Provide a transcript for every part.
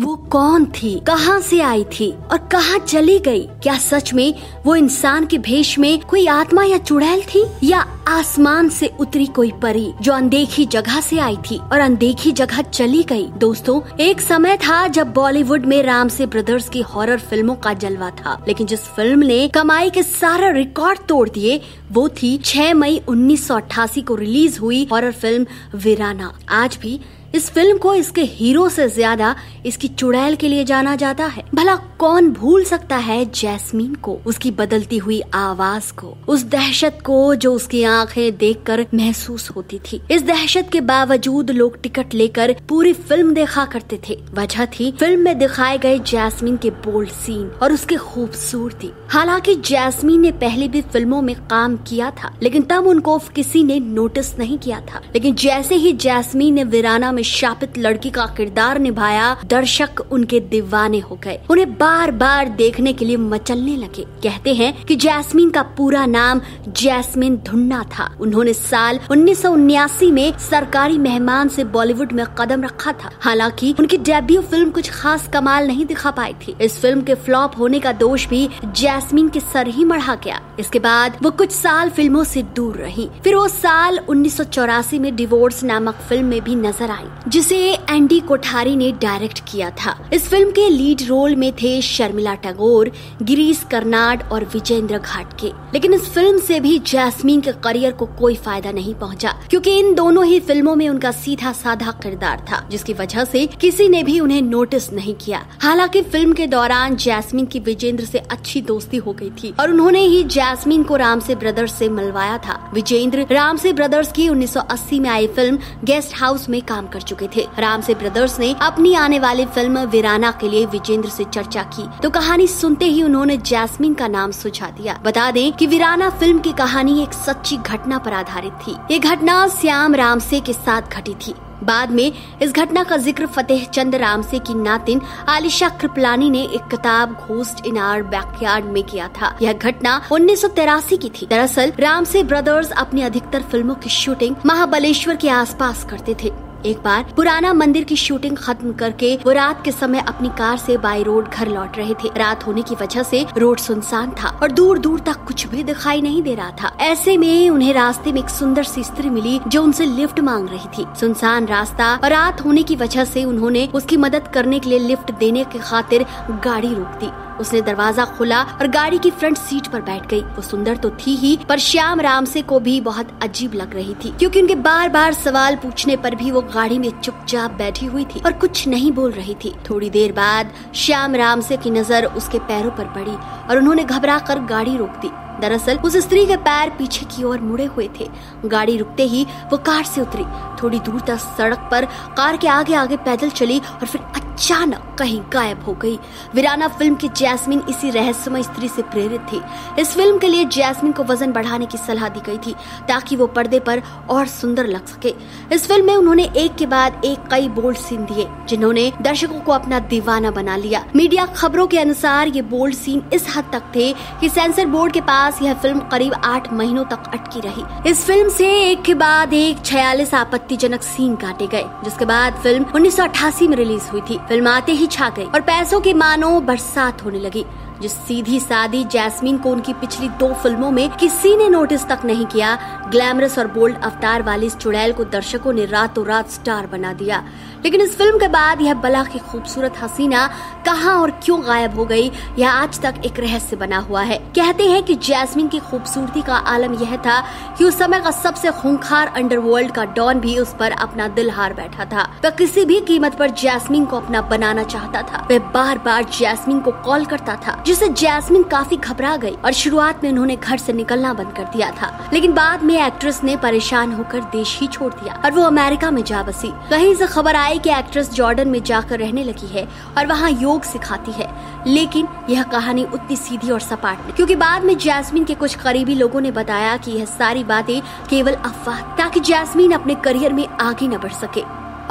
वो कौन थी, कहां से आई थी और कहां चली गई? क्या सच में वो इंसान के भेष में कोई आत्मा या चुड़ैल थी, या आसमान से उतरी कोई परी जो अनदेखी जगह से आई थी और अनदेखी जगह चली गई? दोस्तों, एक समय था जब बॉलीवुड में रामसे ब्रदर्स की हॉरर फिल्मों का जलवा था, लेकिन जिस फिल्म ने कमाई के सारे रिकॉर्ड तोड़ दिए वो थी 6 मई 1988 को रिलीज हुई हॉरर फिल्म वीराना। आज भी इस फिल्म को इसके हीरो से ज्यादा इसकी चुड़ैल के लिए जाना जाता है। भला कौन भूल सकता है जैस्मीन को, उसकी बदलती हुई आवाज को, उस दहशत को जो उसकी आंखें देखकर महसूस होती थी। इस दहशत के बावजूद लोग टिकट लेकर पूरी फिल्म देखा करते थे। वजह थी फिल्म में दिखाए गए जैस्मीन के बोल्ड सीन और उसकी खूबसूरती। हालांकि जैस्मीन ने पहले भी फिल्मों में काम किया था, लेकिन तब उनको किसी ने नोटिस नहीं किया था। लेकिन जैसे ही जैस्मीन ने वीराना शापित लड़की का किरदार निभाया, दर्शक उनके दीवाने हो गए, उन्हें बार बार देखने के लिए मचलने लगे। कहते हैं कि जैस्मीन का पूरा नाम जैस्मीन धुन्ना था। उन्होंने साल 1979 में सरकारी मेहमान से बॉलीवुड में कदम रखा था। हालांकि उनकी डेब्यू फिल्म कुछ खास कमाल नहीं दिखा पाई थी। इस फिल्म के फ्लॉप होने का दोष भी जैस्मीन के सर ही मढ़ा गया। इसके बाद वो कुछ साल फिल्मों से दूर रही। फिर वो साल 1984 में डिवोर्स नामक फिल्म में भी नजर आई, जिसे एंडी कोठारी ने डायरेक्ट किया था। इस फिल्म के लीड रोल में थे शर्मिला टैगोर, गिरीश कर्नाड और विजेंद्र घाटगे। लेकिन इस फिल्म से भी जैस्मीन के करियर को कोई फायदा नहीं पहुंचा, क्योंकि इन दोनों ही फिल्मों में उनका सीधा साधा किरदार था, जिसकी वजह से किसी ने भी उन्हें नोटिस नहीं किया। हालांकि फिल्म के दौरान जैस्मीन की विजेंद्र से अच्छी दोस्ती हो गई थी और उन्होंने ही जैस्मीन को रामसे ब्रदर्स से मिलवाया था। विजेंद्र रामसे ब्रदर्स की 1980 में आई फिल्म गेस्ट हाउस में काम कर चुके थे। रामसे ब्रदर्स ने अपनी आने वाली फिल्म वीराना के लिए विजेंद्र से चर्चा की, तो कहानी सुनते ही उन्होंने जैस्मीन का नाम सुझा दिया। बता दें कि वीराना फिल्म की कहानी एक सच्ची घटना पर आधारित थी। ये घटना श्याम रामसे के साथ घटी थी। बाद में इस घटना का जिक्र फतेह चंद रामसे की नातिन आलिशा कृपलानी ने एक किताब घोस्ट इन आवर बैकयार्ड में किया था। यह घटना 1983 की थी। दरअसल रामसे ब्रदर्स अपनी अधिकतर फिल्मों की शूटिंग महाबलेश्वर के आसपास करते थे। एक बार पुराना मंदिर की शूटिंग खत्म करके वो रात के समय अपनी कार से बाई रोड घर लौट रहे थे। रात होने की वजह से रोड सुनसान था और दूर दूर तक कुछ भी दिखाई नहीं दे रहा था। ऐसे में उन्हें रास्ते में एक सुंदर सी स्त्री मिली जो उनसे लिफ्ट मांग रही थी। सुनसान रास्ता और रात होने की वजह से उन्होंने उसकी मदद करने के लिए लिफ्ट देने की खातिर गाड़ी रोक दी। उसने दरवाजा खोला और गाड़ी की फ्रंट सीट पर बैठ गई। वो सुंदर तो थी ही, पर श्याम रामसे को भी बहुत अजीब लग रही थी, क्योंकि उनके बार बार सवाल पूछने पर भी वो गाड़ी में चुपचाप बैठी हुई थी और कुछ नहीं बोल रही थी। थोड़ी देर बाद श्याम रामसे की नजर उसके पैरों पर पड़ी और उन्होंने घबराकर गाड़ी रोक दी। दरअसल उस स्त्री के पैर पीछे की ओर मुड़े हुए थे। गाड़ी रुकते ही वो कार से उतरी। थोड़ी दूर तक सड़क पर कार के आगे आगे पैदल चली और फिर अचानक कहीं गायब हो गई। वीराना फिल्म की जैस्मीन इसी रहस्यमय स्त्री से प्रेरित थी। इस फिल्म के लिए जैस्मीन को वजन बढ़ाने की सलाह दी गई थी ताकि वो पर्दे पर और सुंदर लग सके। इस फिल्म में उन्होंने एक के बाद एक कई बोल्ड सीन दिए, जिन्होंने दर्शकों को अपना दीवाना बना लिया। मीडिया खबरों के अनुसार ये बोल्ड सीन इस हद तक थे कि सेंसर बोर्ड के पास यह फिल्म करीब 8 महीनों तक अटकी रही। इस फिल्म से एक के बाद एक 46 आपत्तिजनक सीन काटे गए, जिसके बाद फिल्म 1988 में रिलीज हुई थी। फिल्म आते ही छा गई और पैसों की मानो बरसात होने लगी। जिस सीधी सादी जैस्मीन को उनकी पिछली 2 फिल्मों में किसी ने नोटिस तक नहीं किया, ग्लैमरस और बोल्ड अवतार वाली इस चुड़ैल को दर्शकों ने रातों रात स्टार बना दिया। लेकिन इस फिल्म के बाद यह बला की खूबसूरत हसीना कहां और क्यों गायब हो गई, यह आज तक एक रहस्य बना हुआ है। कहते हैं कि जैस्मीन की खूबसूरती का आलम यह था कि उस समय का सबसे खूंखार अंडरवर्ल्ड का डॉन भी उस पर अपना दिल हार बैठा था। वह किसी भी कीमत पर जैस्मीन को अपना बनाना चाहता था। वह बार बार जैस्मीन को कॉल करता था, जिससे जैस्मीन काफी घबरा गई और शुरुआत में उन्होंने घर से निकलना बंद कर दिया था। लेकिन बाद में एक्ट्रेस ने परेशान होकर देश ही छोड़ दिया और वो अमेरिका में जा बसी। कहीं से खबर आई कि एक्ट्रेस जॉर्डन में जाकर रहने लगी है और वहाँ योग सिखाती है। लेकिन यह कहानी उतनी सीधी और सपाट नहीं, क्योंकि बाद में जैस्मीन के कुछ करीबी लोगों ने बताया कि यह सारी बातें केवल अफवाह, ताकि जैस्मीन अपने करियर में आगे न बढ़ सके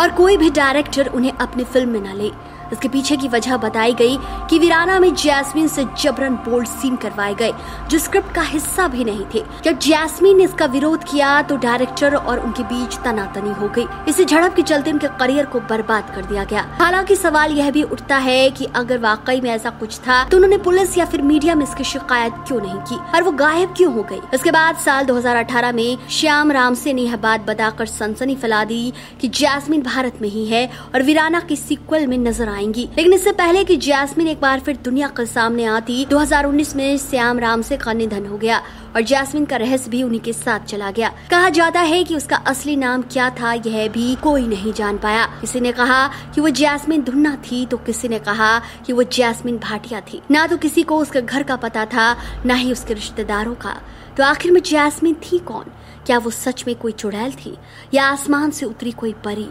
और कोई भी डायरेक्टर उन्हें अपनी फिल्म में न ले। इसके पीछे की वजह बताई गई कि वीराना में जैस्मीन से जबरन बोल्ड सीन करवाए गए जो स्क्रिप्ट का हिस्सा भी नहीं थे। जब जैस्मीन ने इसका विरोध किया तो डायरेक्टर और उनके बीच तनातनी हो गई। इसी झड़प के चलते उनके करियर को बर्बाद कर दिया गया। हालांकि सवाल यह भी उठता है कि अगर वाकई में ऐसा कुछ था तो उन्होंने पुलिस या फिर मीडिया में इसकी शिकायत क्यों नहीं की और वो गायब क्यों हो गई। इसके बाद साल 2018 में श्याम रामसे ने यह बात बताकर सनसनी फैला दी कि जैस्मीन भारत में ही है और वीराना की सीक्वल में नजर आएंगी। लेकिन इससे पहले कि जैस्मीन एक बार फिर दुनिया के सामने आती, 2019 में श्याम रामसे का निधन हो गया और जैस्मीन का रहस्य भी उन्हीं के साथ चला गया। कहा जाता है कि उसका असली नाम क्या था यह भी कोई नहीं जान पाया। किसी ने कहा कि वो जैस्मीन धुन्ना थी तो किसी ने कहा कि वो जैस्मीन भाटिया थी। ना तो किसी को उसके घर का पता था, ना ही उसके रिश्तेदारों का। तो आखिर में जैस्मीन थी कौन? क्या वो सच में कोई चुड़ैल थी या आसमान से उतरी कोई परी?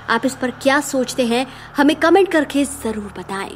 आप इस पर क्या सोचते हैं? हमें कमेंट करके जरूर बताएं।